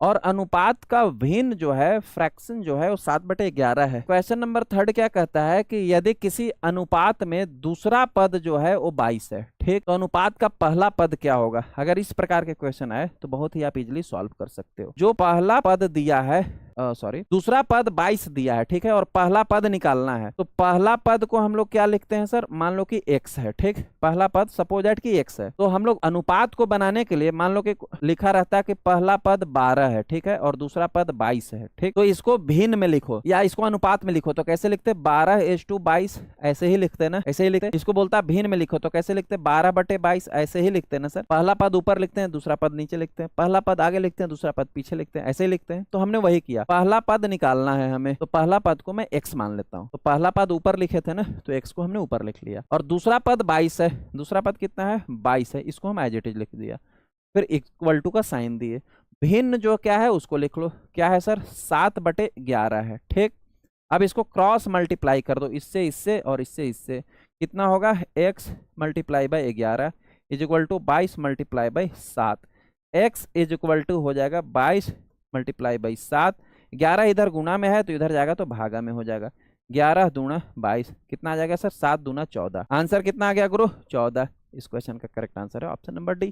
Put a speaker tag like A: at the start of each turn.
A: और अनुपात का भिन्न जो है फ्रैक्शन जो है वो 7/11 है। क्वेश्चन नंबर 3 क्या कहता है कि यदि किसी अनुपात में दूसरा पद जो है वो 22 है, ठीक, तो अनुपात का पहला पद क्या होगा। अगर इस प्रकार के क्वेश्चन आए तो बहुत ही आप इजीली सॉल्व कर सकते हो। जो पहला पद दिया है, सॉरी, दूसरा पद 22 दिया है, ठीक है, और पहला पद निकालना है, तो पहला पद को हम लोग क्या लिखते हैं सर, मान लो कि x है, ठीक, पहला पद सपोज दैट कि x है, तो हम लोग अनुपात को बनाने के लिए मान लो कि लिखा रहता है कि पहला पद 12 है, ठीक है, और दूसरा पद 22 है, ठीक, तो इसको भिन्न में लिखो या इसको अनुपात में लिखो, तो कैसे लिखते, 12:22, ऐसे ही लिखते ना, ऐसे ही लिखते। इसको बोलता है भिन्न में लिखो, तो कैसे लिखते, 12/22, ऐसे ही लिखते ना सर। पहला पद ऊपर लिखते हैं, दूसरा पद नीचे लिखते हैं, पहला पद आगे लिखते हैं, दूसरा पद पीछे लिखते हैं, ऐसे ही लिखते हैं। तो हमने वही किया, पहला पद निकालना है हमें, तो पहला पद को मैं x मान लेता हूं। तो पहला पद ऊपर लिखे थे ना, तो x को हमने ऊपर लिख लिया, और दूसरा पद 22 है, दूसरा पद कितना है, 22 है, इसको हम एज इट इज लिख दिया, फिर इक्वल टू का साइन दिए। भिन्न जो क्या है उसको लिख लो, क्या है सर, 7/11 है, ठीक। अब इसको क्रॉस मल्टीप्लाई कर दो, इससे इससे और इससे इससे, कितना होगा, x × 11 is equal to 22 × 7। x is equal to हो जाएगा 22 × 7। 11 इधर गुणा में है तो इधर जाएगा तो भागा में हो जाएगा, 11 दूना 22, कितना आ जाएगा सर, 7 दूना 14। आंसर कितना आ गया गुरु, 14। इस क्वेश्चन का करेक्ट आंसर है ऑप्शन नंबर डी।